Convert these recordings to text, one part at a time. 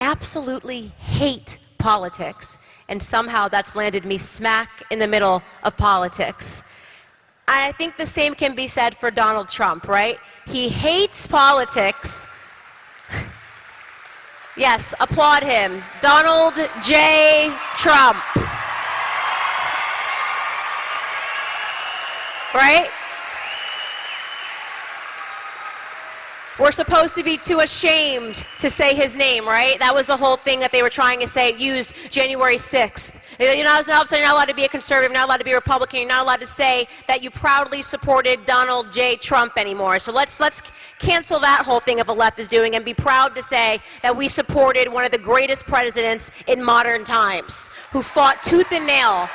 absolutely hate politics, and somehow that's landed me smack in the middle of politics. I think the same can be said for Donald Trump, right? He hates politics. Yes, applaud him. Donald J. Trump. Right? We're supposed to be too ashamed to say his name, right? That was the whole thing that they were trying to say, use January 6th. You know, all of a sudden you're not allowed to be a conservative, not allowed to be a Republican, you're not allowed to say that you proudly supported Donald J. Trump anymore. So let's cancel that whole thing if the left is doing and be proud to say that we supported one of the greatest presidents in modern times, who fought tooth and nail.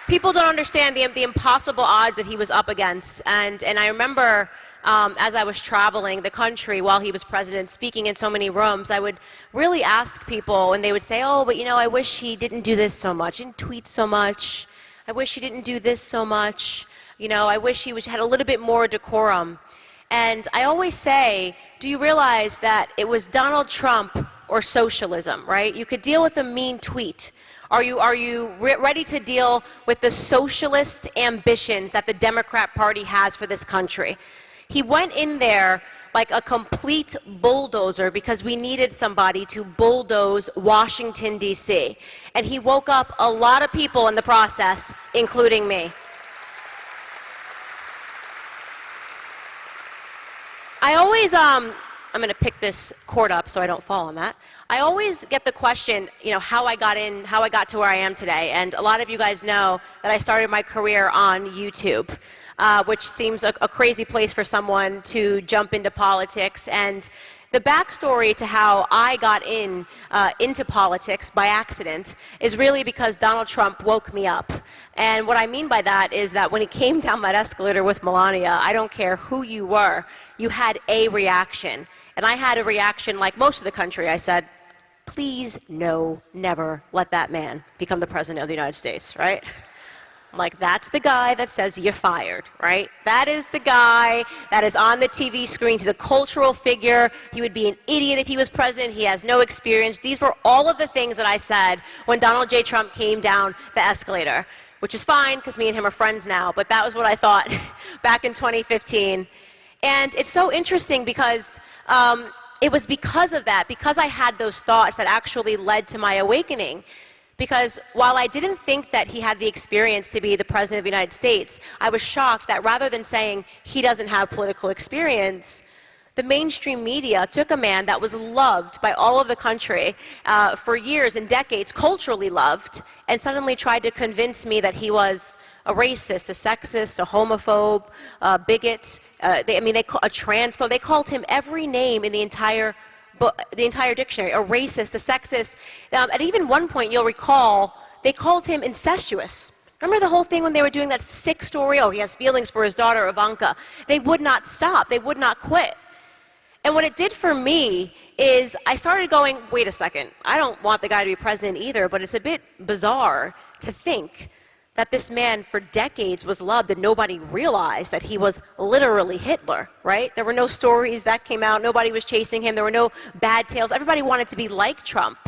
People don't understand the impossible odds that he was up against. And I remember as I was traveling the country while he was president, speaking in so many rooms, I would really ask people, and they would say, oh, but you know, I wish he didn't do this so much, didn't tweet so much. I wish he didn't do this so much. You know, I wish he had a little bit more decorum. And I always say, do you realize that it was Donald Trump or socialism, right? You could deal with a mean tweet. Are you ready to deal with the socialist ambitions that the Democrat Party has for this country? He went in there like a complete bulldozer because we needed somebody to bulldoze Washington, D.C. And he woke up a lot of people in the process, including me. I always, I'm going to pick this cord up so I don't fall on that. I always get the question, you know, how I got to where I am today. And a lot of you guys know that I started my career on YouTube, which seems a crazy place for someone to jump into politics. And the backstory to how I got into politics by accident is really because Donald Trump woke me up. And what I mean by that is that when he came down that escalator with Melania, I don't care who you were, you had a reaction. And I had a reaction like most of the country. I said, please, no, never let that man become the president of the United States, right? I'm like, that's the guy that says you're fired, right? That is the guy that is on the TV screen. He's a cultural figure. He would be an idiot if he was president. He has no experience. These were all of the things that I said when Donald J. Trump came down the escalator, which is fine because me and him are friends now, but that was what I thought back in 2015. And it's so interesting because it was because of that, because I had those thoughts that actually led to my awakening. Because while I didn't think that he had the experience to be the president of the United States, I was shocked that rather than saying he doesn't have political experience, the mainstream media took a man that was loved by all of the country for years and decades, culturally loved, and suddenly tried to convince me that he was a racist, a sexist, a homophobe, a bigot, a transphobe. They called him every name in the entire dictionary, a racist, a sexist. At even one point, you'll recall, they called him incestuous. Remember the whole thing when they were doing that sick story? Oh, he has feelings for his daughter, Ivanka. They would not stop. They would not quit. And what it did for me is I started going, wait a second, I don't want the guy to be president either, but it's a bit bizarre to think that this man for decades was loved and nobody realized that he was literally Hitler, right? There were no stories that came out. Nobody was chasing him. There were no bad tales. Everybody wanted to be like Trump,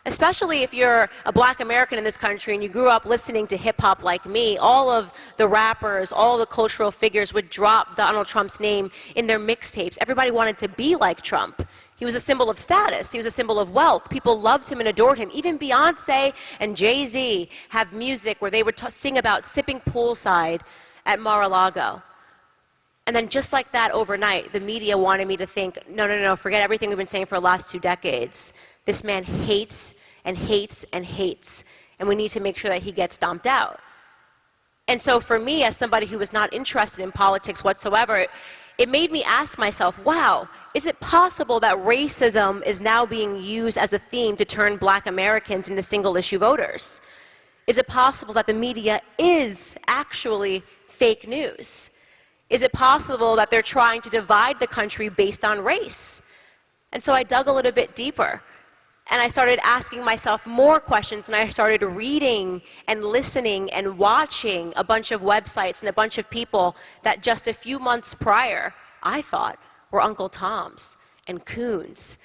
especially if you're a black American in this country and you grew up listening to hip hop like me. All of the rappers, all the cultural figures would drop Donald Trump's name in their mixtapes. Everybody wanted to be like Trump. He was a symbol of status. He was a symbol of wealth. People loved him and adored him. Even Beyonce and Jay-Z have music where they would sing about sipping poolside at Mar-a-Lago. And then just like that overnight, the media wanted me to think, no, forget everything we've been saying for the last 2 decades. This man hates and hates and hates, and we need to make sure that he gets stomped out. And so for me, as somebody who was not interested in politics whatsoever, it made me ask myself, wow, is it possible that racism is now being used as a theme to turn black Americans into single-issue voters? Is it possible that the media is actually fake news? Is it possible that they're trying to divide the country based on race? And so I dug a little bit deeper. And I started asking myself more questions, and I started reading and listening and watching a bunch of websites and a bunch of people that just a few months prior I thought, were Uncle Toms and coons.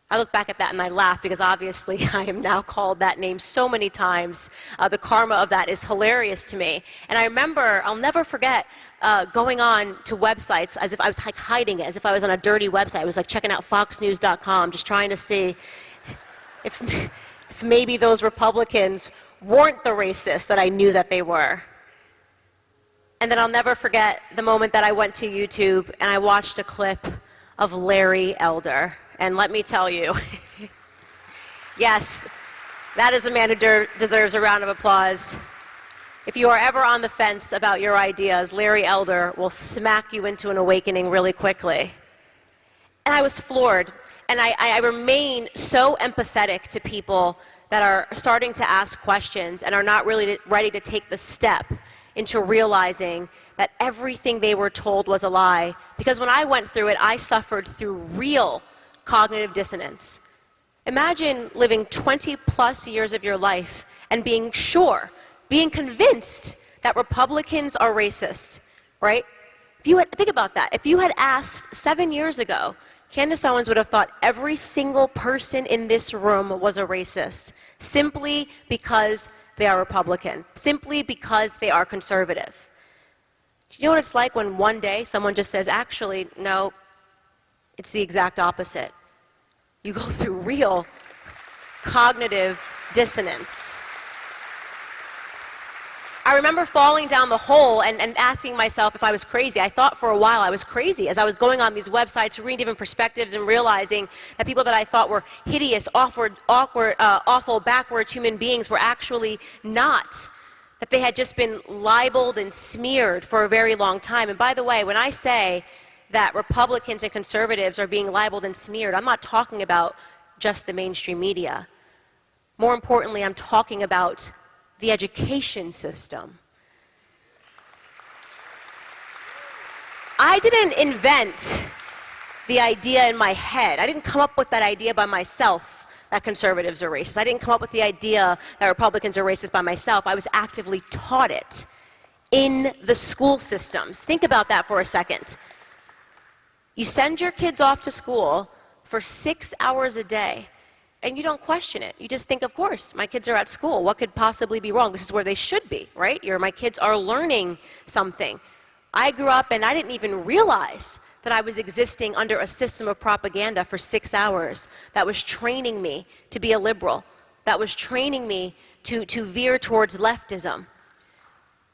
I look back at that and I laugh because obviously I am now called that name so many times. The karma of that is hilarious to me. And I remember, I'll never forget, going on to websites as if I was like hiding it, as if I was on a dirty website. I was like checking out foxnews.com, just trying to see if maybe those Republicans weren't the racists that I knew that they were. And then I'll never forget the moment that I went to YouTube and I watched a clip of Larry Elder. And let me tell you, yes, that is a man who deserves a round of applause. If you are ever on the fence about your ideas, Larry Elder will smack you into an awakening really quickly. And I was floored. And I remain so empathetic to people that are starting to ask questions and are not really ready to take the step into realizing that everything they were told was a lie. Because when I went through it, I suffered through real cognitive dissonance. Imagine living 20 plus years of your life and being sure, being convinced that Republicans are racist, right? Think about that. If you had asked 7 years ago, Candace Owens would have thought every single person in this room was a racist, simply because they are Republican, simply because they are conservative. Do you know what it's like when one day someone just says, actually, no, it's the exact opposite? You go through real cognitive dissonance. I remember falling down the hole and asking myself if I was crazy. I thought for a while I was crazy as I was going on these websites, reading different perspectives and realizing that people that I thought were hideous, awful, backwards human beings were actually not. That they had just been libeled and smeared for a very long time. And by the way, when I say that Republicans and conservatives are being libeled and smeared, I'm not talking about just the mainstream media. More importantly, I'm talking about the education system. I didn't invent the idea in my head. I didn't come up with that idea by myself that conservatives are racist. I didn't come up with the idea that Republicans are racist by myself. I was actively taught it in the school systems. Think about that for a second. You send your kids off to school for 6 hours a day, and you don't question it. You just think, of course, my kids are at school. What could possibly be wrong? This is where they should be, right? My kids are learning something. I grew up and I didn't even realize that I was existing under a system of propaganda for 6 hours that was training me to be a liberal, that was training me to veer towards leftism.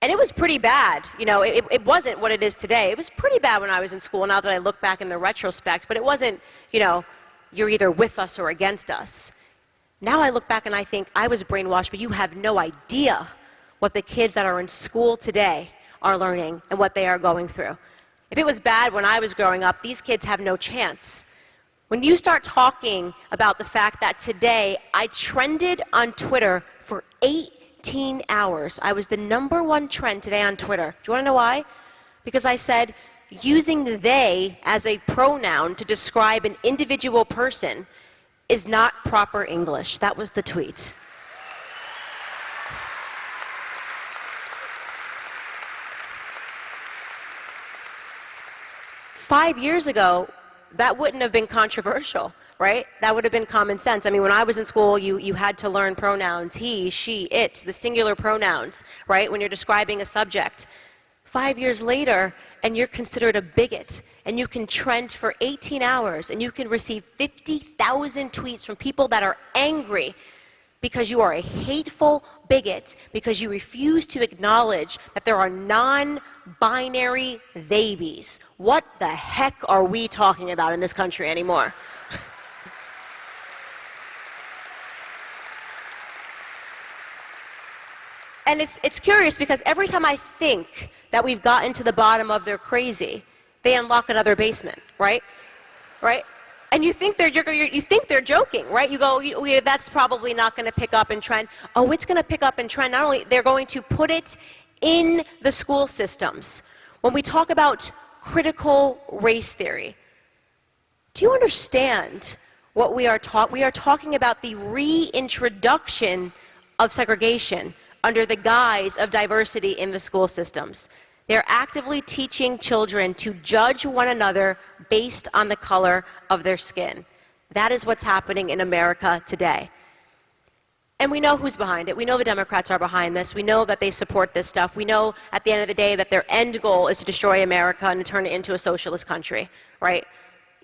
And it was pretty bad. It wasn't what it is today. It was pretty bad when I was in school, now that I look back in the retrospect, but it wasn't, you're either with us or against us. Now I look back and I think I was brainwashed, but you have no idea what the kids that are in school today are learning and what they are going through. If it was bad when I was growing up, these kids have no chance. When you start talking about the fact that today I trended on Twitter for 18 hours. I was the #1 trend today on Twitter. Do you want to know why? Because I said, using they as a pronoun to describe an individual person is not proper English. That was the tweet. Five years ago, that wouldn't have been controversial, right? That would have been common sense. I mean, when I was in school, you had to learn pronouns, he, she, it, the singular pronouns, right? When you're describing a subject. 5 years later, and you're considered a bigot, and you can trend for 18 hours, and you can receive 50,000 tweets from people that are angry because you are a hateful bigot, because you refuse to acknowledge that there are non-binary babies. What the heck are we talking about in this country anymore? And it's curious because every time I think that we've gotten to the bottom of their crazy, they unlock another basement, right? Right? And you think they're joking, right? You go, that's probably not going to pick up and trend. Oh, it's going to pick up and trend. Not only, they're going to put it in the school systems. When we talk about critical race theory, do you understand what we are taught? We are talking about the reintroduction of segregation under the guise of diversity in the school systems. They're actively teaching children to judge one another based on the color of their skin. That is what's happening in America today. And we know who's behind it. We know the Democrats are behind this. We know that they support this stuff. We know at the end of the day that their end goal is to destroy America and to turn it into a socialist country, right?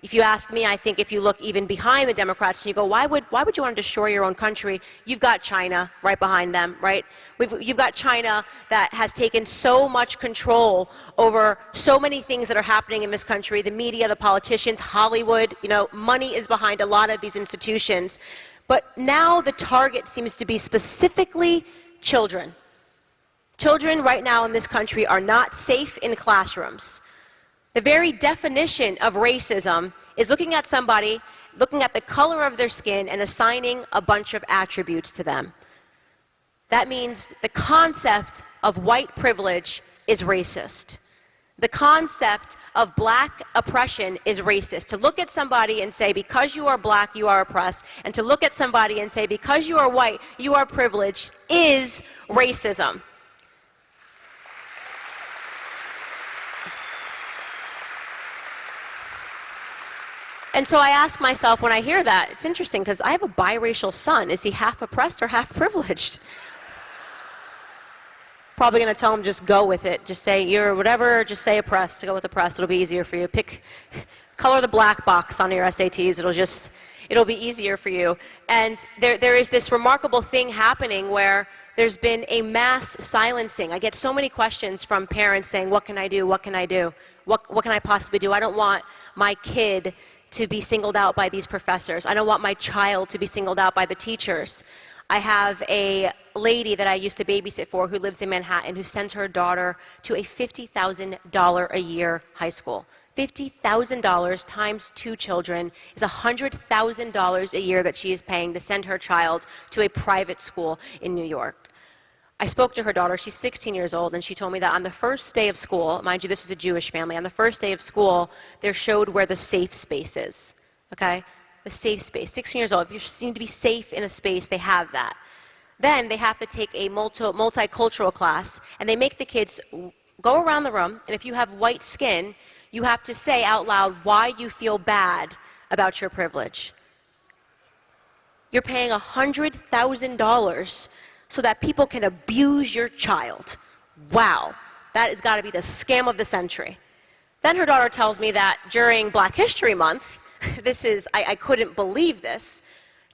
If you ask me, I think if you look even behind the Democrats and you go, why would you want to destroy your own country? You've got China right behind them, right? You've got China that has taken so much control over so many things that are happening in this country, the media, the politicians, Hollywood, money is behind a lot of these institutions. But now the target seems to be specifically children. Children right now in this country are not safe in classrooms. The very definition of racism is looking at somebody, looking at the color of their skin and assigning a bunch of attributes to them. That means the concept of white privilege is racist. The concept of black oppression is racist. To look at somebody and say, because you are black, you are oppressed, and to look at somebody and say, because you are white, you are privileged, is racism. And so I ask myself when I hear that, it's interesting because I have a biracial son. Is he half oppressed or half privileged? Probably going to tell him just go with it. Just say you're whatever, just say oppressed. Go with oppressed. It'll be easier for you. Color the black box on your SATs. It'll be easier for you. And there is this remarkable thing happening where there's been a mass silencing. I get so many questions from parents saying, what can I do? What can I do? What can I possibly do? I don't want my kid to be singled out by these professors. I don't want my child to be singled out by the teachers. I have a lady that I used to babysit for who lives in Manhattan who sends her daughter to a $50,000 a year high school. $50,000 times 2 children is $100,000 a year that she is paying to send her child to a private school in New York. I spoke to her daughter, she's 16 years old, and she told me that on the first day of school, mind you, this is a Jewish family, on the first day of school, they're showed where the safe space is, okay? The safe space, 16 years old, if you seem to be safe in a space, they have that. Then they have to take a multicultural class, and they make the kids go around the room, and if you have white skin, you have to say out loud why you feel bad about your privilege. You're paying $100,000 so that people can abuse your child. Wow, that has got to be the scam of the century. Then her daughter tells me that during Black History Month, I couldn't believe this.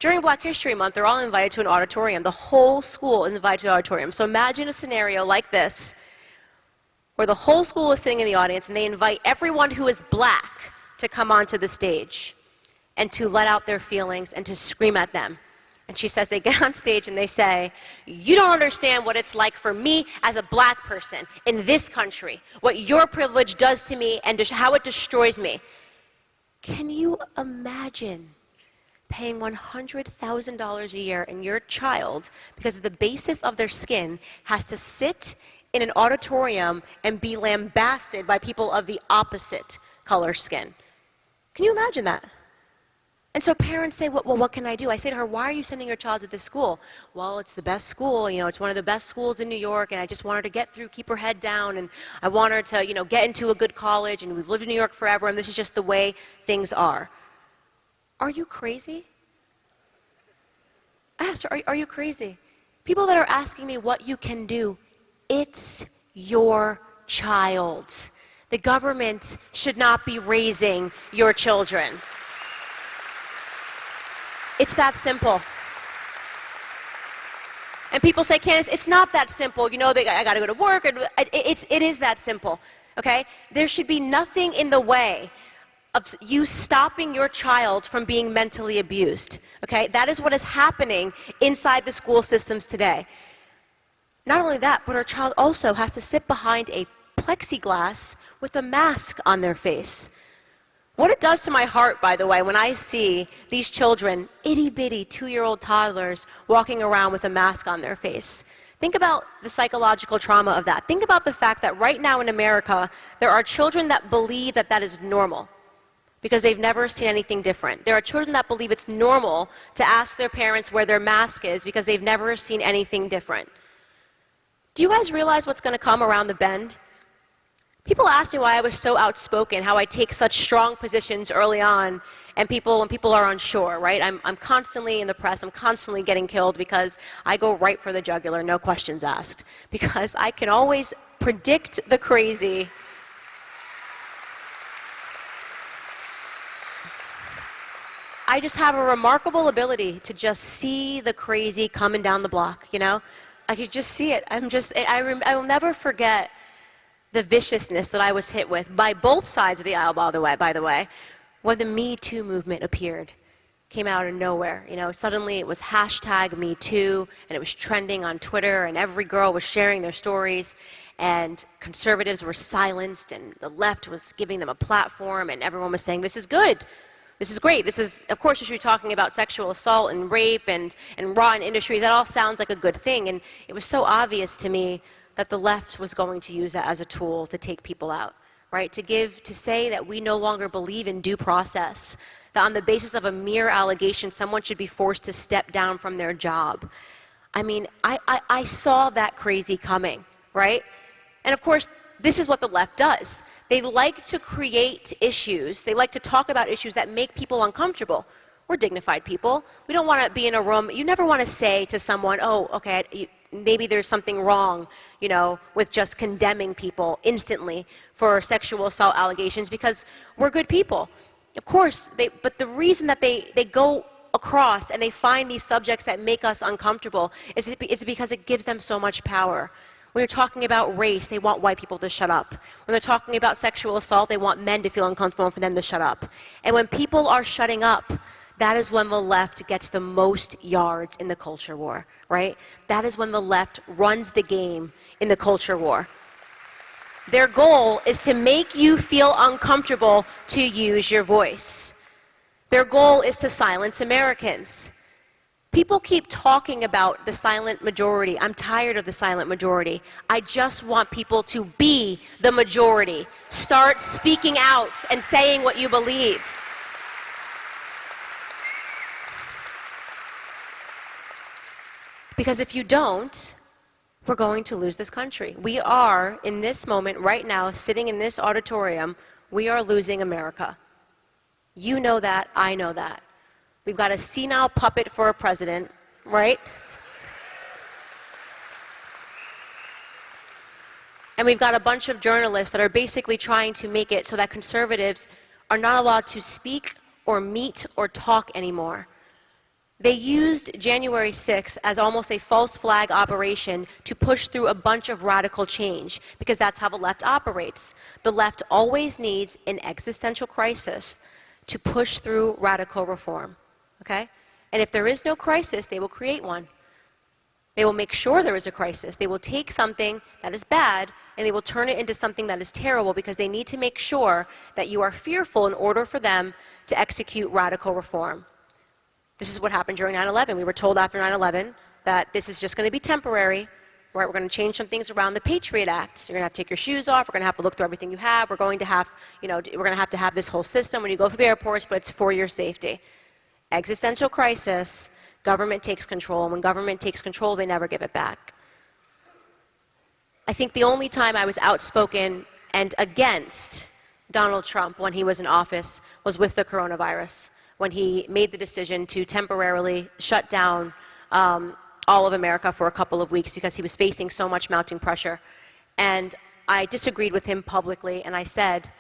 During Black History Month, they're all invited to an auditorium. The whole school is invited to the auditorium. So imagine a scenario like this, where the whole school is sitting in the audience and they invite everyone who is black to come onto the stage and to let out their feelings and to scream at them. And she says they get on stage and they say, you don't understand what it's like for me as a black person in this country, what your privilege does to me and how it destroys me. Can you imagine paying $100,000 a year and your child, because of the basis of their skin, has to sit in an auditorium and be lambasted by people of the opposite color skin? Can you imagine that? And so parents say, well, what can I do? I say to her, why are you sending your child to this school? Well, it's the best school. It's one of the best schools in New York, and I just want her to get through, keep her head down, and I want her to, get into a good college, and we've lived in New York forever, and this is just the way things are. Are you crazy? I asked her, are you crazy? People that are asking me what you can do, it's your child. The government should not be raising your children. It's that simple. And people say, Candace, it's not that simple. I got to go to work. It is that simple, okay? There should be nothing in the way of you stopping your child from being mentally abused, okay? That is what is happening inside the school systems today. Not only that, but our child also has to sit behind a plexiglass with a mask on their face. What it does to my heart, by the way, when I see these children, itty-bitty 2-year-old toddlers, walking around with a mask on their face. Think about the psychological trauma of that. Think about the fact that right now in America, there are children that believe that that is normal because they've never seen anything different. There are children that believe it's normal to ask their parents where their mask is because they've never seen anything different. Do you guys realize what's going to come around the bend? People ask me why I was so outspoken, how I take such strong positions early on, and when people are unsure, right? I'm constantly in the press, I'm constantly getting killed because I go right for the jugular, no questions asked. Because I can always predict the crazy. I just have a remarkable ability to just see the crazy coming down the block, you know? I could just see it. I will never forget the viciousness that I was hit with by both sides of the aisle, by the way, when the Me Too movement appeared, came out of nowhere. You know, suddenly it was hashtag Me Too, and it was trending on Twitter, and every girl was sharing their stories, and conservatives were silenced, and the left was giving them a platform, and everyone was saying, this is good. This is great. This is, of course, we should be talking about sexual assault and rape and rotten industries. That all sounds like a good thing. And it was so obvious to me that the left was going to use that as a tool to take people out, right? To say that we no longer believe in due process, that on the basis of a mere allegation, someone should be forced to step down from their job. I mean, I saw that crazy coming, right? And of course, this is what the left does. They like to create issues. They like to talk about issues that make people uncomfortable. We're dignified people. We don't want to be in a room. You never want to say to someone, oh, okay, maybe there's something wrong, you know, with just condemning people instantly for sexual assault allegations, because we're good people. Of course, but the reason that they go across and they find these subjects that make us uncomfortable is because it gives them so much power. When you're talking about race, they want white people to shut up. When they're talking about sexual assault, they want men to feel uncomfortable and for them to shut up. And when people are shutting up, that is when the left gets the most yards in the culture war, right? That is when the left runs the game in the culture war. Their goal is to make you feel uncomfortable to use your voice. Their goal is to silence Americans. People keep talking about the silent majority. I'm tired of the silent majority. I just want people to be the majority. Start speaking out and saying what you believe. Because if you don't, we're going to lose this country. We are, in this moment, right now, sitting in this auditorium, we are losing America. You know that, I know that. We've got a senile puppet for a president, right? And we've got a bunch of journalists that are basically trying to make it so that conservatives are not allowed to speak or meet or talk anymore. They used January 6th as almost a false flag operation to push through a bunch of radical change, because that's how the left operates. The left always needs an existential crisis to push through radical reform. Okay? And if there is no crisis, they will create one. They will make sure there is a crisis. They will take something that is bad and they will turn it into something that is terrible, because they need to make sure that you are fearful in order for them to execute radical reform. This is what happened during 9/11. We were told after 9/11 that this is just going to be temporary, right? We're going to change some things around the Patriot Act. You're going to have to take your shoes off. We're going to have to look through everything you have. We're going to have, we're going to have this whole system when you go through the airports, but it's for your safety. Existential crisis, government takes control, and when government takes control, they never give it back. I think the only time I was outspoken and against Donald Trump when he was in office was with the coronavirus, when he made the decision to temporarily shut down all of America for a couple of weeks because he was facing so much mounting pressure. And I disagreed with him publicly, and I said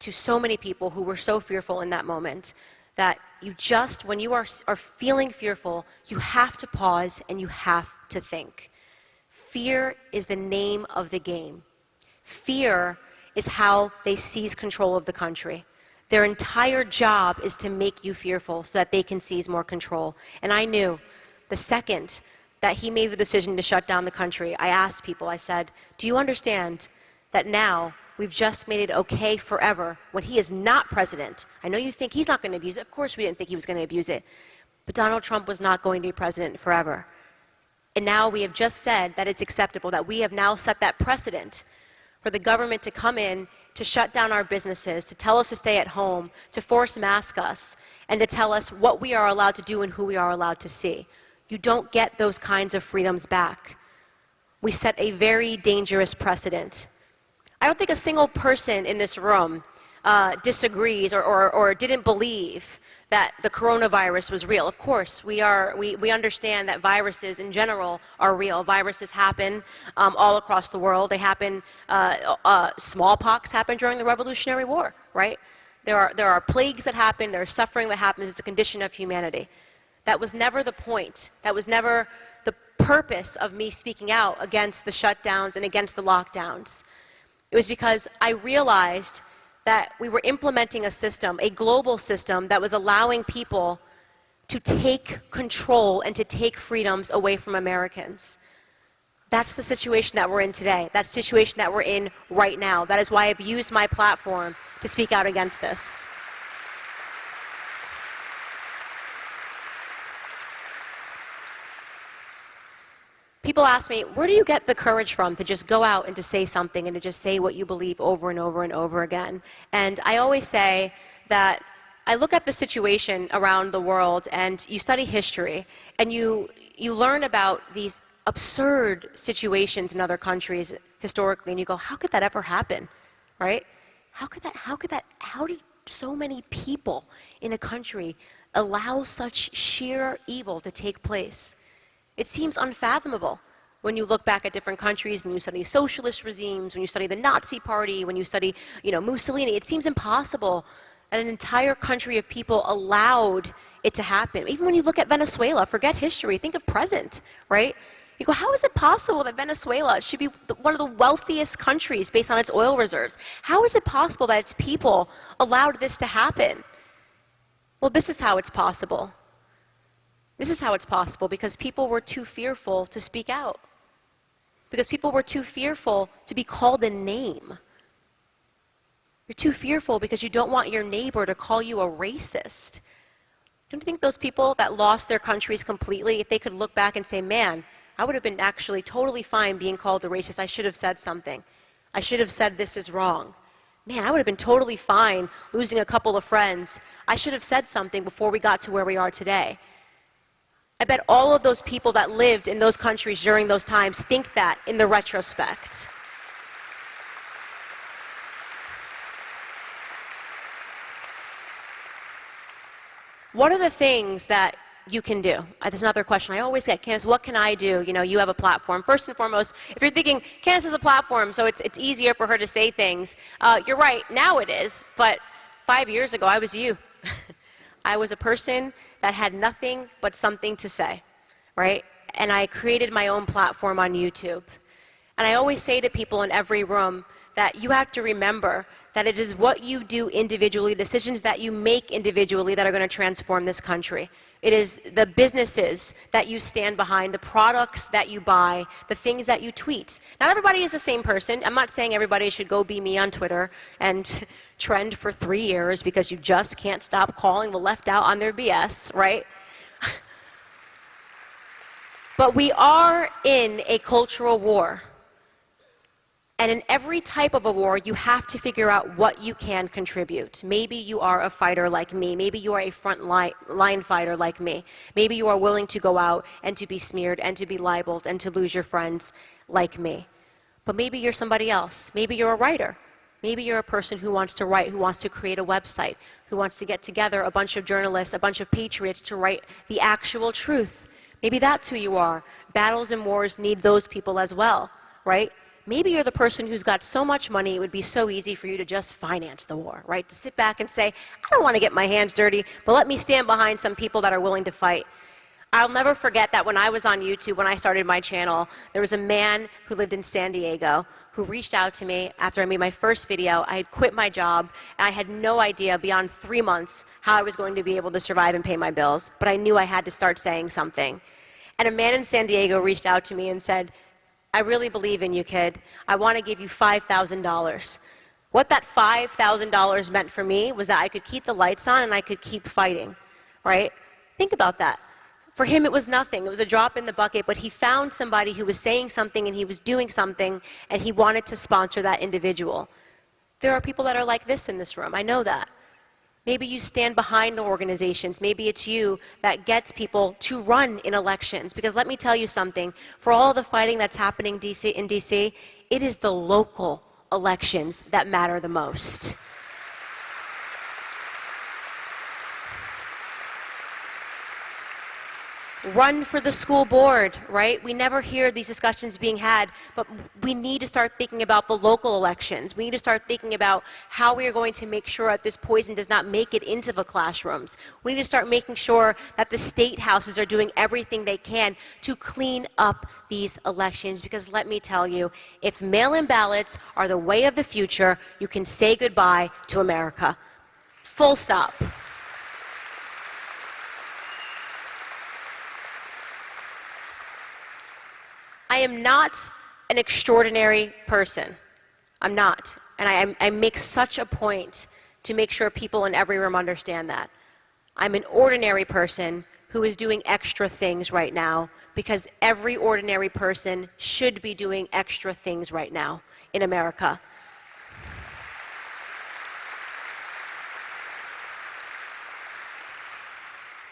to so many people who were so fearful in that moment that when you are feeling fearful, you have to pause and you have to think. Fear is the name of the game. Fear is how they seize control of the country. Their entire job is to make you fearful so that they can seize more control. And I knew the second that he made the decision to shut down the country, I asked people, I said, do you understand that now we've just made it okay forever when he is not president? I know you think he's not going to abuse it. Of course we didn't think he was going to abuse it. But Donald Trump was not going to be president forever. And now we have just said that it's acceptable, that we have now set that precedent for the government to come in, to shut down our businesses, to tell us to stay at home, to force mask us, and to tell us what we are allowed to do and who we are allowed to see. You don't get those kinds of freedoms back. We set a very dangerous precedent. I don't think a single person in this room disagrees or didn't believe that the coronavirus was real. Of course, we understand that viruses in general are real. Viruses happen all across the world. They happen, smallpox happened during the Revolutionary War, right? There are plagues that happen, there's suffering that happens. It's a condition of humanity. That was never the point. That was never the purpose of me speaking out against the shutdowns and against the lockdowns. It was because I realized that we were implementing a system, a global system, that was allowing people to take control and to take freedoms away from Americans. That's the situation that we're in today. That's the situation that we're in right now. That is why I've used my platform to speak out against this. People ask me, where do you get the courage from to just go out and to say something and to just say what you believe over and over and over again? And I always say that I look at the situation around the world, and you study history, and you learn about these absurd situations in other countries historically, and you go, how could that ever happen, right? How did so many people in a country allow such sheer evil to take place? It seems unfathomable when you look back at different countries and you study socialist regimes, when you study the Nazi Party, when you study, Mussolini. It seems impossible that an entire country of people allowed it to happen. Even when you look at Venezuela, forget history, think of present, right? You go, how is it possible that Venezuela should be one of the wealthiest countries based on its oil reserves? How is it possible that its people allowed this to happen? Well, this is how it's possible. This is how it's possible because people were too fearful to speak out. Because people were too fearful to be called a name. You're too fearful because you don't want your neighbor to call you a racist. Don't you think those people that lost their countries completely, if they could look back and say, man, I would have been actually totally fine being called a racist. I should have said something. I should have said this is wrong. Man, I would have been totally fine losing a couple of friends. I should have said something before we got to where we are today. I bet all of those people that lived in those countries during those times think that in the retrospect. What are the things that you can do? That's another question I always get. Candace, what can I do? You have a platform. First and foremost, if you're thinking, Candace has a platform, so it's easier for her to say things. You're right, now it is, but 5 years ago, I was you. I was a person that had nothing but something to say, right? And I created my own platform on YouTube. And I always say to people in every room that you have to remember that it is what you do individually, decisions that you make individually that are going to transform this country. It is the businesses that you stand behind, the products that you buy, the things that you tweet. Not everybody is the same person. I'm not saying everybody should go be me on Twitter and trend for 3 years because you just can't stop calling the left out on their BS, right? But we are in a cultural war. And in every type of a war, you have to figure out what you can contribute. Maybe you are a fighter like me. Maybe you are a front line fighter like me. Maybe you are willing to go out and to be smeared and to be libeled and to lose your friends like me. But maybe you're somebody else. Maybe you're a writer. Maybe you're a person who wants to write, who wants to create a website, who wants to get together a bunch of journalists, a bunch of patriots to write the actual truth. Maybe that's who you are. Battles and wars need those people as well, right? Maybe you're the person who's got so much money it would be so easy for you to just finance the war, right? To sit back and say, I don't want to get my hands dirty, but let me stand behind some people that are willing to fight. I'll never forget that when I was on YouTube, when I started my channel, there was a man who lived in San Diego who reached out to me after I made my first video. I had quit my job, and I had no idea beyond 3 months how I was going to be able to survive and pay my bills, but I knew I had to start saying something. And a man in San Diego reached out to me and said, I really believe in you, kid. I want to give you $5,000. What that $5,000 meant for me was that I could keep the lights on and I could keep fighting, right? Think about that. For him, it was nothing. It was a drop in the bucket, but he found somebody who was saying something and he was doing something, and he wanted to sponsor that individual. There are people that are like this in this room. I know that. Maybe you stand behind the organizations. Maybe it's you that gets people to run in elections. Because let me tell you something, for all the fighting that's happening in DC, it is the local elections that matter the most. Run for the school board, right? We never hear these discussions being had, but we need to start thinking about the local elections. We need to start thinking about how we are going to make sure that this poison does not make it into the classrooms. We need to start making sure that the state houses are doing everything they can to clean up these elections, because let me tell you, if mail-in ballots are the way of the future, you can say goodbye to America. Full stop. I am not an extraordinary person. I'm not. And I make such a point to make sure people in every room understand that. I'm an ordinary person who is doing extra things right now, because every ordinary person should be doing extra things right now in America.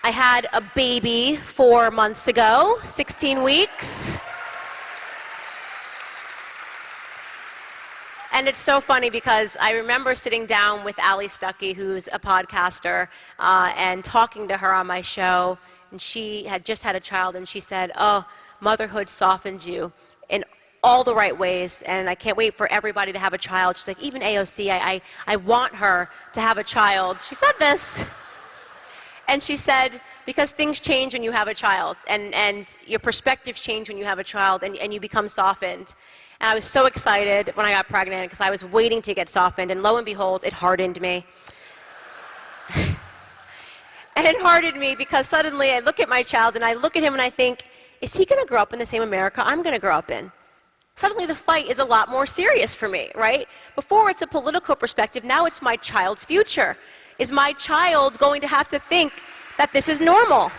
I had a baby 4 months ago, 16 weeks. And it's so funny because I remember sitting down with Allie Stuckey, who's a podcaster, and talking to her on my show. And she had just had a child, and she said, "Oh, motherhood softens you in all the right ways, and I can't wait for everybody to have a child." She's like, "Even AOC, I want her to have a child." She said this. And she said, because things change when you have a child, and your perspectives change when you have a child, and you become softened. And I was so excited when I got pregnant because I was waiting to get softened, and lo and behold, it hardened me. And it hardened me because suddenly I look at my child and I look at him and I think, is he going to grow up in the same America I'm going to grow up in? Suddenly the fight is a lot more serious for me, right? Before it's a political perspective, now it's my child's future. Is my child going to have to think that this is normal?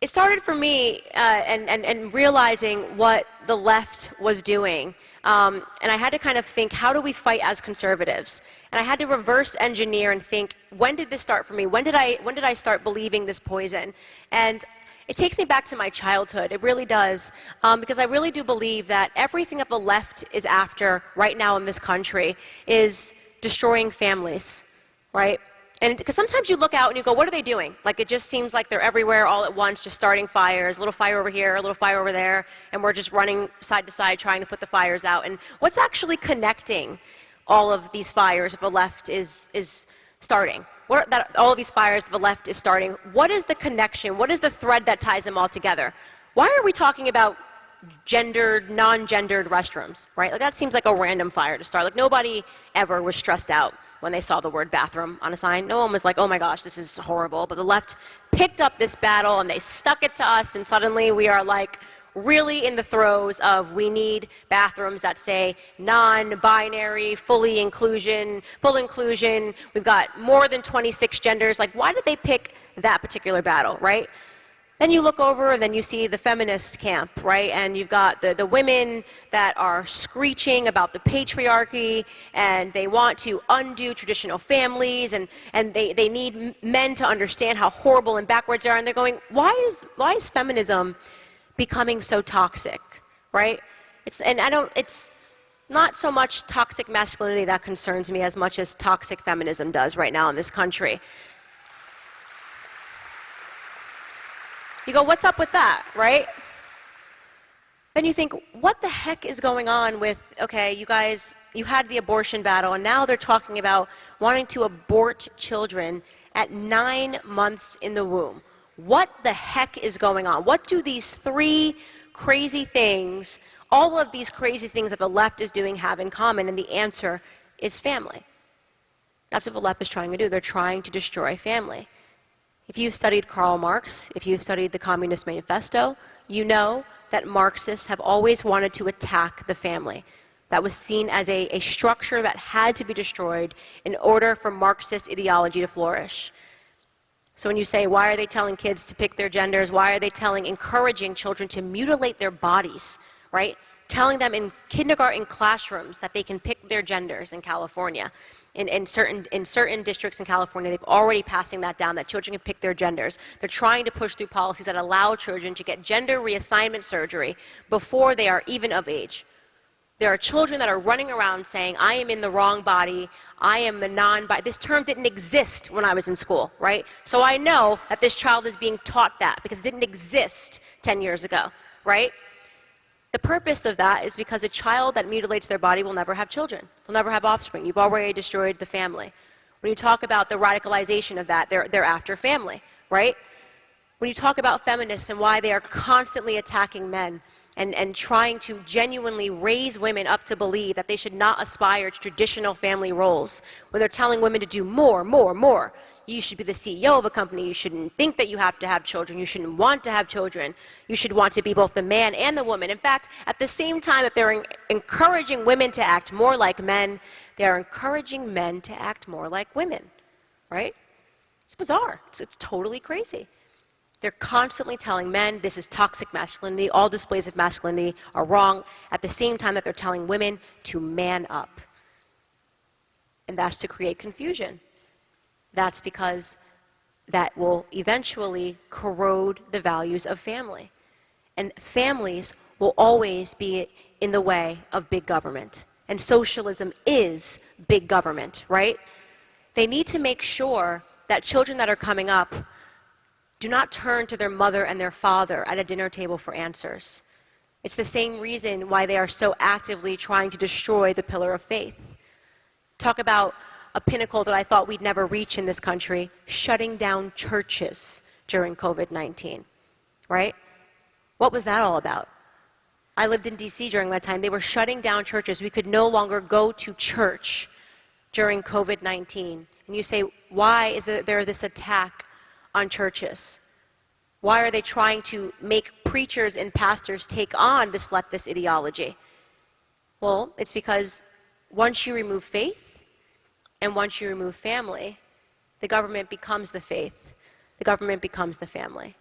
It started for me and realizing what the left was doing. And I had to kind of think, how do we fight as conservatives? And I had to reverse engineer and think, when did this start for me? When did I start believing this poison? And it takes me back to my childhood. It really does. Because I really do believe that everything that the left is after right now in this country is destroying families, right? And because sometimes you look out and you go, what are they doing? Like, it just seems like they're everywhere all at once, just starting fires, a little fire over here, a little fire over there, and we're just running side to side trying to put the fires out. And what's actually connecting all of these fires if the left is starting? All of these fires if the left is starting, what is the connection? What is the thread that ties them all together? Why are we talking about gendered, non-gendered restrooms, right? Like, that seems like a random fire to start. Like, nobody ever was stressed out when they saw the word bathroom on a sign. No one was like, oh my gosh, this is horrible. But the left picked up this battle and they stuck it to us, and suddenly we are like really in the throes of, we need bathrooms that say non-binary, full inclusion. We've got more than 26 genders. Like, why did they pick that particular battle, right? Then you look over and then you see the feminist camp, right? And you've got the women that are screeching about the patriarchy, and they want to undo traditional families, and they need men to understand how horrible and backwards they are. And they're going, why is feminism becoming so toxic, right? It's not so much toxic masculinity that concerns me as much as toxic feminism does right now in this country. You go, what's up with that, right? Then you think, what the heck is going on with, okay, you guys, you had the abortion battle, and now they're talking about wanting to abort children at 9 months in the womb. What the heck is going on? What do these three crazy things, all of these crazy things that the left is doing, have in common? And the answer is family. That's what the left is trying to do. They're trying to destroy family. If you've studied Karl Marx, if you've studied the Communist Manifesto, you know that Marxists have always wanted to attack the family. That was seen as a structure that had to be destroyed in order for Marxist ideology to flourish. So when you say, why are they telling kids to pick their genders? Why are they encouraging children to mutilate their bodies, right? telling them in kindergarten classrooms that they can pick their genders in California. In certain districts in California, they've already passing that down, that children can pick their genders. They're trying to push through policies that allow children to get gender reassignment surgery before they are even of age. There are children that are running around saying, I am in the wrong body, I am a non-body. This term didn't exist when I was in school, right? So I know that this child is being taught that because it didn't exist 10 years ago, right? The purpose of that is because a child that mutilates their body will never have children. They'll never have offspring. You've already destroyed the family. When you talk about the radicalization of that, they're after family, right? When you talk about feminists and why they are constantly attacking men and trying to genuinely raise women up to believe that they should not aspire to traditional family roles, when they're telling women to do more, more, more. You should be the CEO of a company. You shouldn't think that you have to have children. You shouldn't want to have children. You should want to be both the man and the woman. In fact, at the same time that they're encouraging women to act more like men, they are encouraging men to act more like women, right? It's bizarre. It's totally crazy. They're constantly telling men this is toxic masculinity, all displays of masculinity are wrong, at the same time that they're telling women to man up. And that's to create confusion. That's because that will eventually corrode the values of family. And families will always be in the way of big government. And socialism is big government, right? They need to make sure that children that are coming up do not turn to their mother and their father at a dinner table for answers. It's the same reason why they are so actively trying to destroy the pillar of faith. Talk about a pinnacle that I thought we'd never reach in this country, shutting down churches during COVID-19, right? What was that all about? I lived in DC during that time. They were shutting down churches. We could no longer go to church during COVID-19. And you say, why is there this attack on churches? Why are they trying to make preachers and pastors take on this leftist ideology? Well, it's because once you remove faith and once you remove family, the government becomes the faith. The government becomes the family.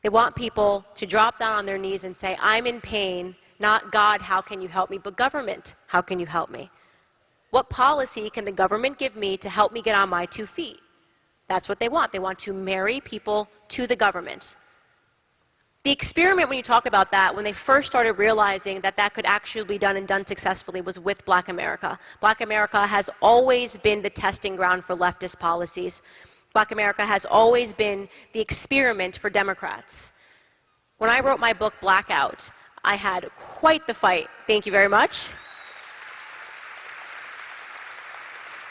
They want people to drop down on their knees and say, I'm in pain, not God, how can you help me, but government, how can you help me? What policy can the government give me to help me get on my 2 feet? That's what they want. They want to marry people to the government. The experiment, when you talk about that, when they first started realizing that that could actually be done and done successfully, was with Black America. Black America has always been the testing ground for leftist policies. Black America has always been the experiment for Democrats. When I wrote my book, Blackout, I had quite the fight. Thank you very much.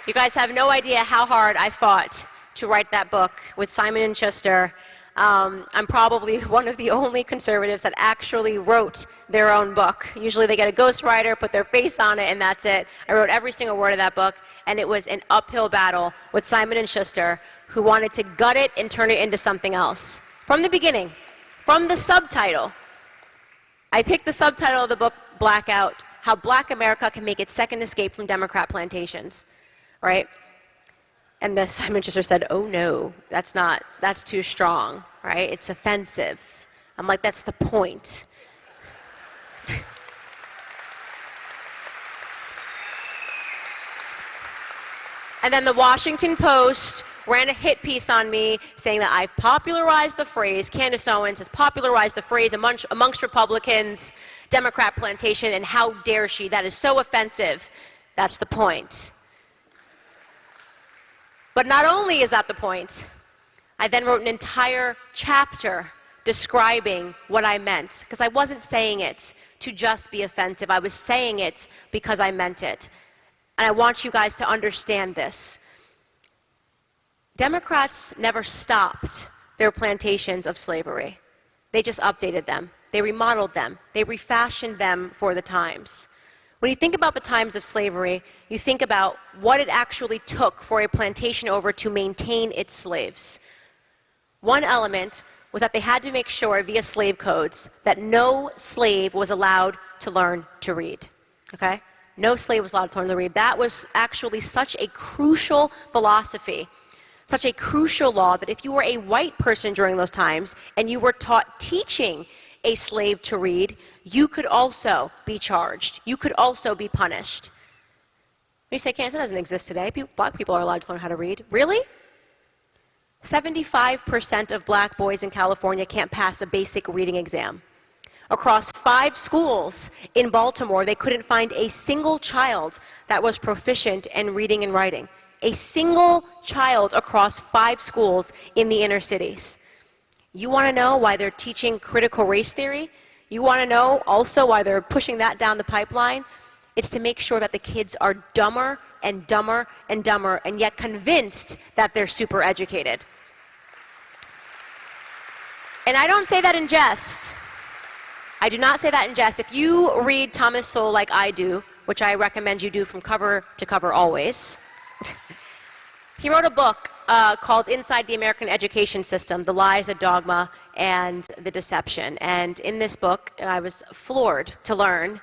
You guys have no idea how hard I fought to write that book with Simon & Schuster. I'm probably one of the only conservatives that actually wrote their own book. Usually they get a ghostwriter, put their face on it, and that's it. I wrote every single word of that book, and it was an uphill battle with Simon & Schuster, who wanted to gut it and turn it into something else. From the beginning, from the subtitle. I picked the subtitle of the book, Blackout, How Black America Can Make Its Second Escape from Democrat Plantations, right? And the Simon & Schuster said, oh no, that's too strong, right? It's offensive. I'm like, that's the point. And then the Washington Post ran a hit piece on me saying that I've popularized the phrase, Candace Owens has popularized the phrase amongst Republicans, Democrat plantation, and how dare she, that is so offensive. That's the point. But not only is that the point, I then wrote an entire chapter describing what I meant, because I wasn't saying it to just be offensive. I was saying it because I meant it. And I want you guys to understand this. Democrats never stopped their plantations of slavery. They just updated them. They remodeled them. They refashioned them for the times. When you think about the times of slavery, you think about what it actually took for a plantation owner to maintain its slaves. One element was that they had to make sure via slave codes that no slave was allowed to learn to read, okay? No slave was allowed to learn to read. That was actually such a crucial philosophy, such a crucial law, that if you were a white person during those times and you were taught teaching a slave to read, you could also be charged. You could also be punished. You say, Candace, that doesn't exist today. Black people are allowed to learn how to read. Really? 75% of black boys in California can't pass a basic reading exam. Across 5 schools in Baltimore, they couldn't find a single child that was proficient in reading and writing. A single child across 5 schools in the inner cities. You want to know why they're teaching critical race theory? You want to know also why they're pushing that down the pipeline? It's to make sure that the kids are dumber and dumber and dumber, and yet convinced that they're super educated. And I don't say that in jest. I do not say that in jest. If you read Thomas Sowell like I do, which I recommend you do from cover to cover always, he wrote a book called Inside the American Education System, The Lies, the Dogma, and the Deception. And in this book, I was floored to learn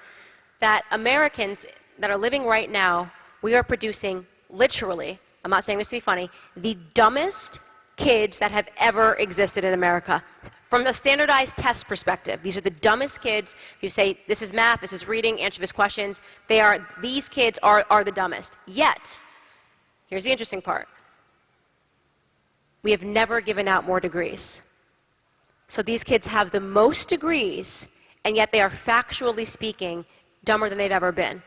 that Americans that are living right now, we are producing literally, I'm not saying this to be funny, the dumbest kids that have ever existed in America. From a standardized test perspective, these are the dumbest kids. If you say, this is math, this is reading, answer these questions, these kids are the dumbest. Yet, here's the interesting part. We have never given out more degrees. So these kids have the most degrees, and yet they are factually speaking dumber than they've ever been.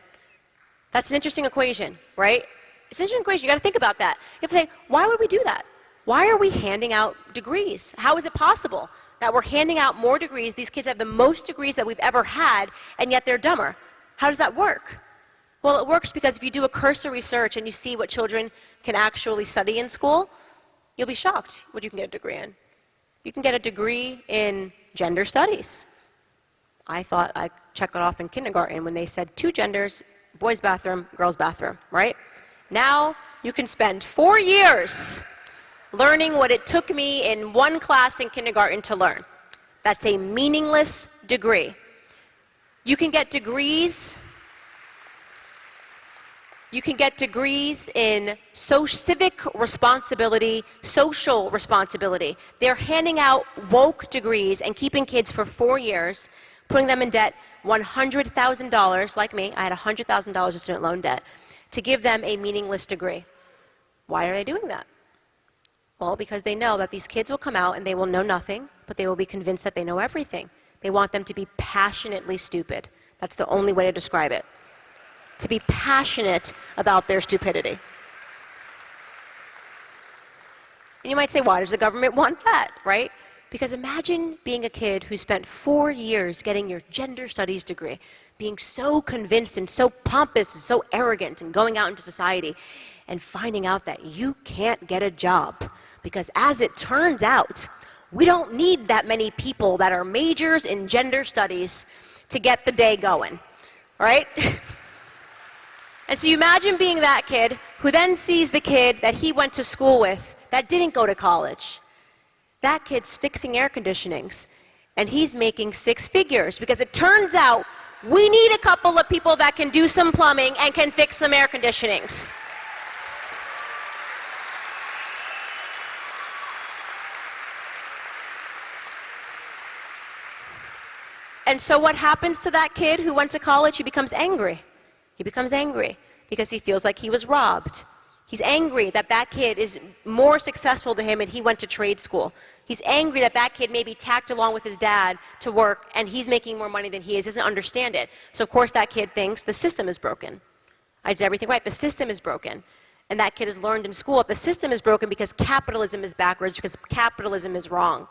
That's an interesting equation, right? It's an interesting equation. You got to think about that. You have to say, why would we do that? Why are we handing out degrees? How is it possible that we're handing out more degrees? These kids have the most degrees that we've ever had, and yet they're dumber. How does that work? Well, it works because if you do a cursory search and you see what children can actually study in school, you'll be shocked what you can get a degree in. You can get a degree in gender studies. I thought I checked it off in kindergarten when they said 2 genders, boys' bathroom, girls' bathroom, right? Now you can spend 4 years learning what it took me in 1 class in kindergarten to learn. That's a meaningless degree. You can get degrees. You can get degrees in civic responsibility, social responsibility. They're handing out woke degrees and keeping kids for 4 years, putting them in debt $100,000, like me. I had $100,000 of student loan debt, to give them a meaningless degree. Why are they doing that? Well, because they know that these kids will come out and they will know nothing, but they will be convinced that they know everything. They want them to be passionately stupid. That's the only way to describe it. To be passionate about their stupidity. And you might say, why does the government want that, right? Because imagine being a kid who spent 4 years getting your gender studies degree, being so convinced and so pompous and so arrogant and going out into society, and finding out that you can't get a job. Because as it turns out, we don't need that many people that are majors in gender studies to get the day going, right? And so you imagine being that kid who then sees the kid that he went to school with that didn't go to college. That kid's fixing air conditionings, and he's making 6 figures because it turns out we need a couple of people that can do some plumbing and can fix some air conditionings. And so what happens to that kid who went to college? He becomes angry. He becomes angry because he feels like he was robbed. He's angry that that kid is more successful to him and he went to trade school. He's angry that that kid maybe tagged along with his dad to work and he's making more money than he is, doesn't understand it. So of course that kid thinks the system is broken. I did everything right, the system is broken. And that kid has learned in school that the system is broken because capitalism is backwards, because capitalism is wrong.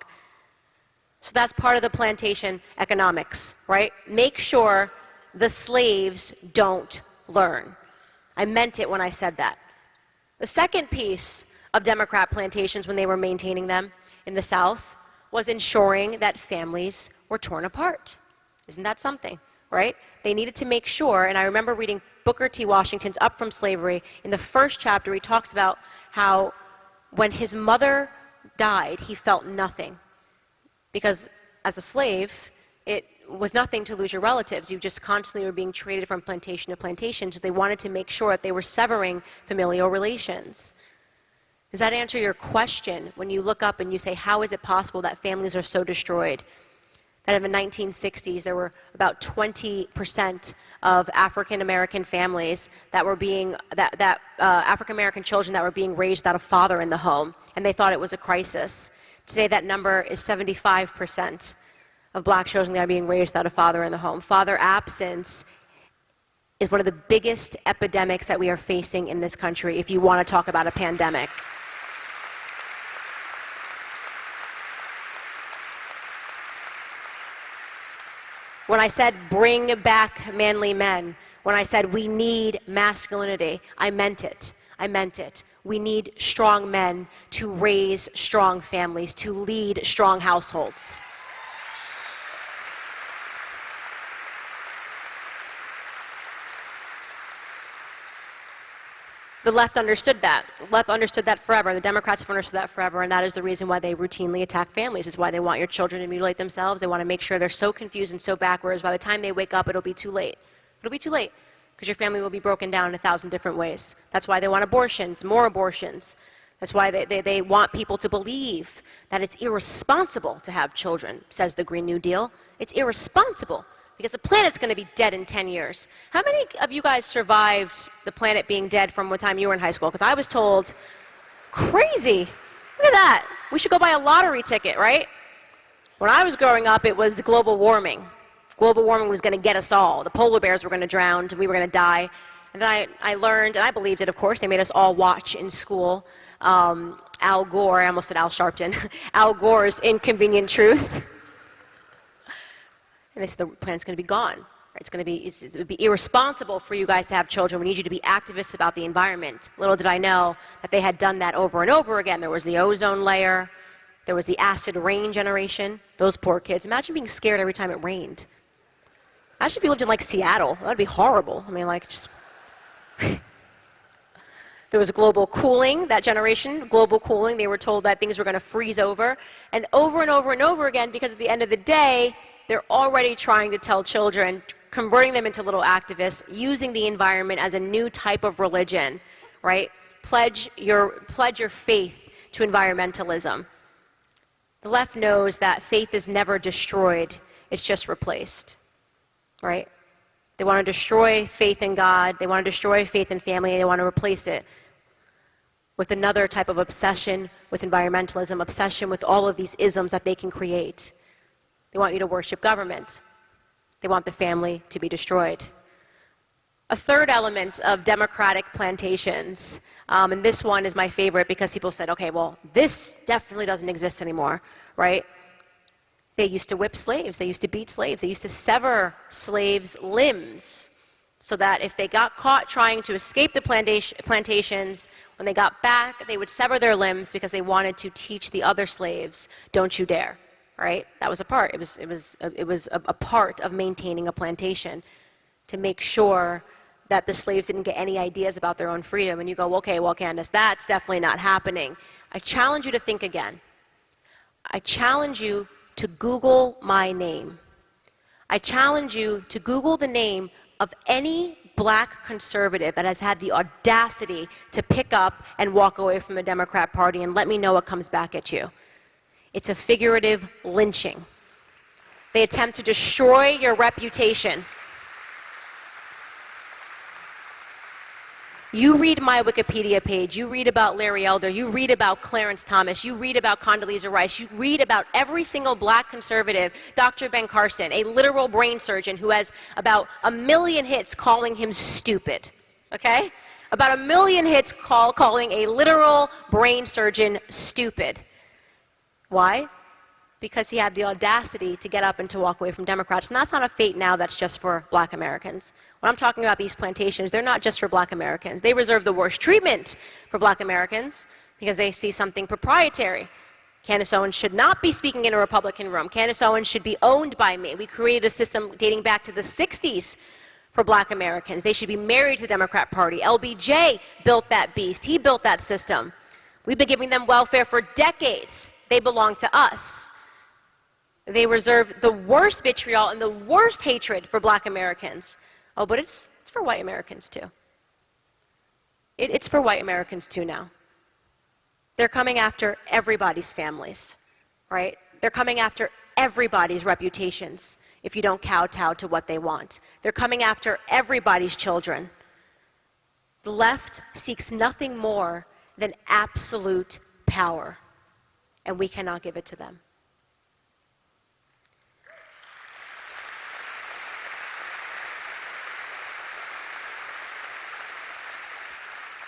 So that's part of the plantation economics, right? Make sure the slaves don't learn. I meant it when I said that. The second piece of Democrat plantations when they were maintaining them in the South was ensuring that families were torn apart. Isn't that something, right? They needed to make sure, and I remember reading Booker T. Washington's Up From Slavery. In the first chapter, he talks about how when his mother died, he felt nothing. Because as a slave, it was nothing to lose your relatives. You just constantly were being traded from plantation to plantation, so they wanted to make sure that they were severing familial relations. Does that answer your question when you look up and you say, how is it possible that families are so destroyed? that in the 1960s there were about 20% of African American families that were being, African American children that were being raised without a father in the home, and they thought it was a crisis. Today that number is 75% of black children that are being raised without a father in the home. Father absence is one of the biggest epidemics that we are facing in this country if you want to talk about a pandemic. When I said bring back manly men, when I said we need masculinity, I meant it. I meant it. We need strong men to raise strong families, to lead strong households. The left understood that. The left understood that forever. The Democrats have understood that forever, and that is the reason why they routinely attack families. It's why they want your children to mutilate themselves. They want to make sure they're so confused and so backwards, by the time they wake up, it'll be too late. It'll be too late, because your family will be broken down in 1,000 different ways. That's why they want abortions, more abortions. That's why they want people to believe that it's irresponsible to have children, says the Green New Deal. It's irresponsible, because the planet's going to be dead in 10 years. How many of you guys survived the planet being dead from the time you were in high school? Because I was told, crazy. Look at that. We should go buy a lottery ticket, right? When I was growing up, it was global warming. Global warming was going to get us all. The polar bears were going to drown, and we were going to die. And then I learned, and I believed it, of course. They made us all watch in school Al Gore, I almost said Al Sharpton, Al Gore's Inconvenient Truth. And they said the planet's going to be gone. Right? It would be irresponsible for you guys to have children. We need you to be activists about the environment. Little did I know that they had done that over and over again. There was the ozone layer. There was the acid rain generation. Those poor kids. Imagine being scared every time it rained. Imagine if you lived in, like, Seattle. That would be horrible. I mean, like, just... There was global cooling, that generation, global cooling. They were told that things were going to freeze over. And over and over and over again, because at the end of the day, they're already trying to tell children, converting them into little activists, using the environment as a new type of religion, right? Pledge your faith to environmentalism. The left knows that faith is never destroyed, it's just replaced, right? They want to destroy faith in God, they want to destroy faith in family, they want to replace it with another type of obsession with environmentalism, obsession with all of these isms that they can create. They want you to worship government. They want the family to be destroyed. A third element of democratic plantations, and this one is my favorite because people said, okay, well, this definitely doesn't exist anymore, right? They used to whip slaves. They used to beat slaves. They used to sever slaves' limbs so that if they got caught trying to escape the plantations, when they got back, they would sever their limbs because they wanted to teach the other slaves, don't you dare. Right? That was a part. It was a part of maintaining a plantation, to make sure that the slaves didn't get any ideas about their own freedom. And you go, okay, well, Candace, that's definitely not happening. I challenge you to think again. I challenge you to Google my name. I challenge you to Google the name of any black conservative that has had the audacity to pick up and walk away from the Democrat Party, and let me know what comes back at you. It's a figurative lynching. They attempt to destroy your reputation. You read my Wikipedia page, you read about Larry Elder, you read about Clarence Thomas, you read about Condoleezza Rice, you read about every single black conservative, Dr. Ben Carson, a literal brain surgeon who has about 1 million hits calling him stupid, okay? About 1 million hits calling a literal brain surgeon stupid. Why? Because he had the audacity to get up and to walk away from Democrats. And that's not a fate now that's just for black Americans. When I'm talking about these plantations, they're not just for black Americans. They reserve the worst treatment for black Americans because they see something proprietary. Candace Owens should not be speaking in a Republican room. Candace Owens should be owned by me. We created a system dating back to the 60s for black Americans. They should be married to the Democrat Party. LBJ built that beast. He built that system. We've been giving them welfare for decades. They belong to us. They reserve the worst vitriol and the worst hatred for black Americans. Oh, but it's for white Americans too. It's for white Americans too now. They're coming after everybody's families, right? They're coming after everybody's reputations if you don't kowtow to what they want. They're coming after everybody's children. The left seeks nothing more than absolute power, and we cannot give it to them.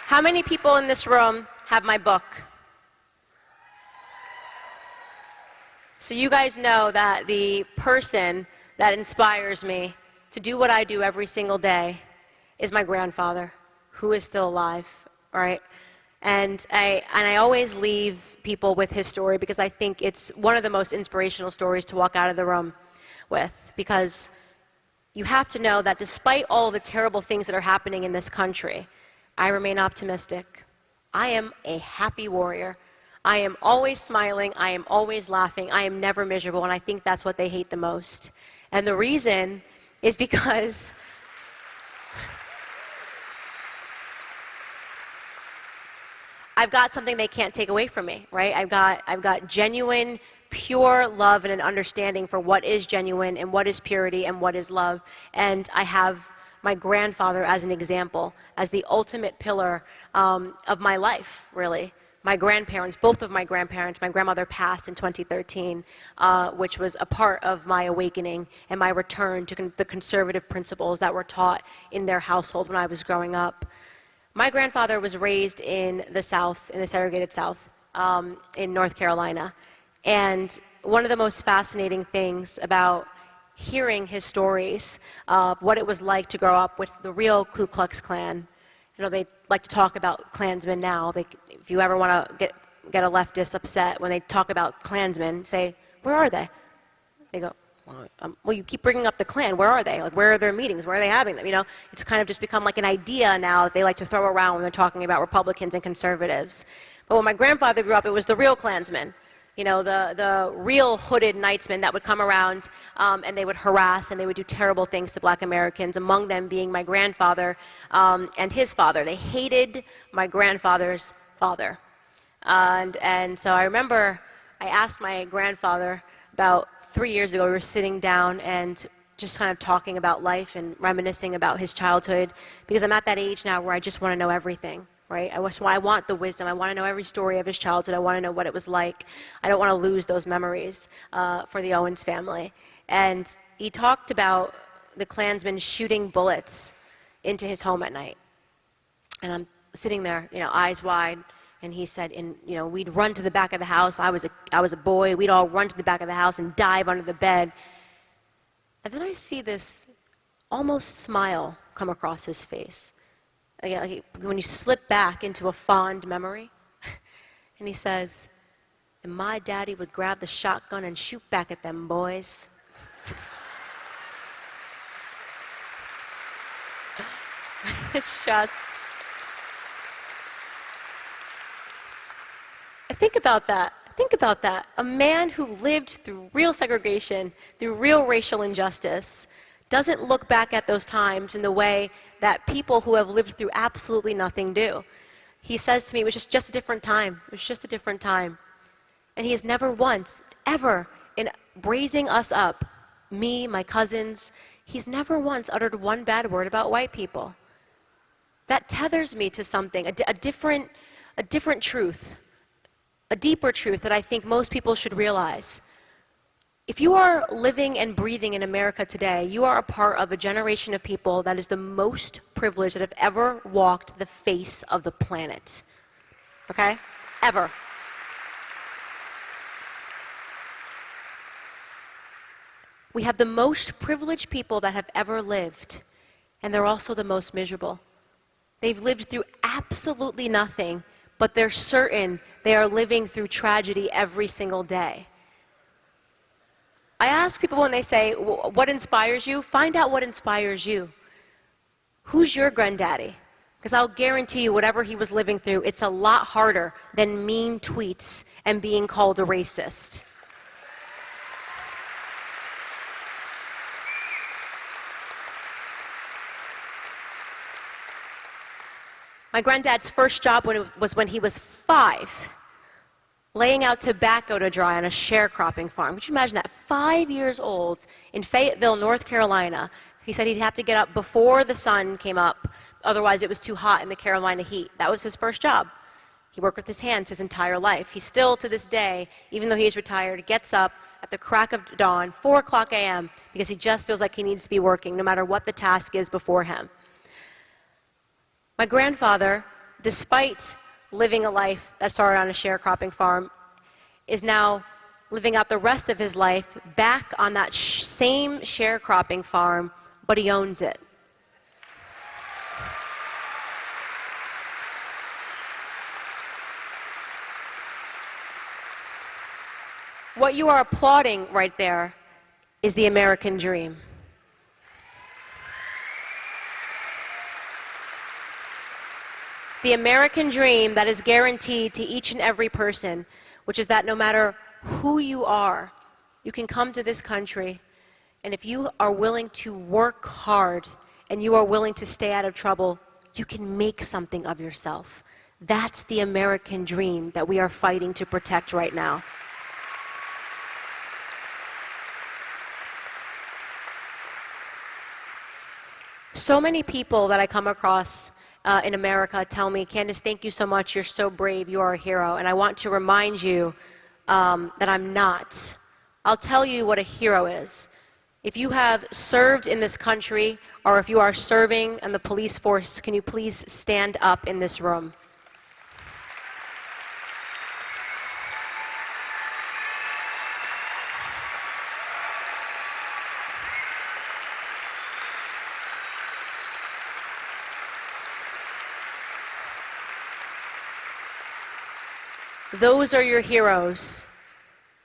How many people in this room have my book? So you guys know that the person that inspires me to do what I do every single day is my grandfather, who is still alive, right? And I always leave people with his story because I think it's one of the most inspirational stories to walk out of the room with, because you have to know that despite all the terrible things that are happening in this country, I remain optimistic. I am a happy warrior. I am always smiling. I am always laughing. I am never miserable, and I think that's what they hate the most. And the reason is because I've got something they can't take away from me, right? I've got genuine, pure love and an understanding for what is genuine and what is purity and what is love. And I have my grandfather as an example, as the ultimate pillar of my life, really. My grandparents, both of my grandparents, my grandmother passed in 2013, which was a part of my awakening and my return to the conservative principles that were taught in their household when I was growing up. My grandfather was raised in the South, in the segregated South, in North Carolina. And one of the most fascinating things about hearing his stories of what it was like to grow up with the real Ku Klux Klan. You know, they like to talk about Klansmen now. If you ever want to get a leftist upset when they talk about Klansmen, say, where are they? They go, well, you keep bringing up the Klan. Where are they? Like, where are their meetings? Where are they having them? You know, it's kind of just become like an idea now that they like to throw around when they're talking about Republicans and conservatives. But when my grandfather grew up, it was the real Klansmen. You know, the real hooded knightsmen that would come around and they would harass and they would do terrible things to black Americans, among them being my grandfather and his father. They hated my grandfather's father. And so I remember I asked my grandfather about 3 years ago, we were sitting down and just kind of talking about life and reminiscing about his childhood, because I'm at that age now where I just want to know everything. Right? I want the wisdom. I want to know every story of his childhood. I want to know what it was like. I don't want to lose those memories for the Owens family. And he talked about the Klansmen shooting bullets into his home at night. And I'm sitting there, you know, eyes wide. And he said, we'd run to the back of the house. I was a boy. We'd all run to the back of the house and dive under the bed. And then I see this almost smile come across his face. When you slip back into a fond memory, and he says, and my daddy would grab the shotgun and shoot back at them boys. It's just, think about that. Think about that. A man who lived through real segregation, through real racial injustice, doesn't look back at those times in the way that people who have lived through absolutely nothing do. He says to me, it was just a different time. It was just a different time. And he has never once, ever, in raising us up, me, my cousins, he's never once uttered one bad word about white people. That tethers me to something, a different truth, a deeper truth that I think most people should realize. If you are living and breathing in America today, you are a part of a generation of people that is the most privileged that have ever walked the face of the planet. Okay? Ever. We have the most privileged people that have ever lived, and they're also the most miserable. They've lived through absolutely nothing, but they're certain they are living through tragedy every single day. I ask people when they say, what inspires you? Find out what inspires you. Who's your granddaddy? Because I'll guarantee you whatever he was living through, it's a lot harder than mean tweets and being called a racist. My granddad's first job was when he was 5. laying out tobacco to dry on a sharecropping farm. Could you imagine that? 5 years old in Fayetteville, North Carolina. He said he'd have to get up before the sun came up, otherwise it was too hot in the Carolina heat. That was his first job. He worked with his hands his entire life. He still, to this day, even though he's retired, gets up at the crack of dawn, 4 o'clock a.m., because he just feels like he needs to be working, no matter what the task is before him. My grandfather, despite living a life that started on a sharecropping farm, is now living out the rest of his life back on that same sharecropping farm, but he owns it. What you are applauding right there is the American dream. The American dream that is guaranteed to each and every person, which is that no matter who you are, you can come to this country, and if you are willing to work hard and you are willing to stay out of trouble, you can make something of yourself. That's the American dream that we are fighting to protect right now. So many people that I come across in America tell me, Candace, thank you so much, you're so brave, you are a hero. And I want to remind you that I'm not. I'll tell you what a hero is. If you have served in this country, or if you are serving in the police force, can you please stand up in this room? Those are your heroes.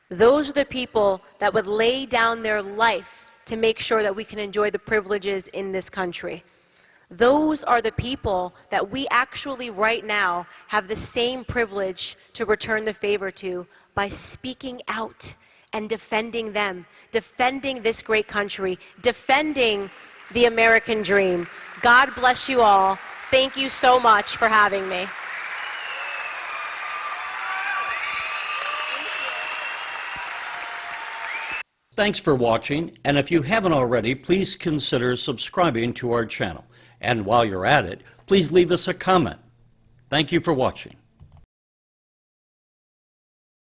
Those are the people that would lay down their life to make sure that we can enjoy the privileges in this country. Those are the people that we actually right now have the same privilege to return the favor to by speaking out and defending them, defending this great country, defending the American dream. God bless you all. Thank you so much for having me. Thanks for watching, and if you haven't already, please consider subscribing to our channel. And while you're at it, please leave us a comment. Thank you for watching.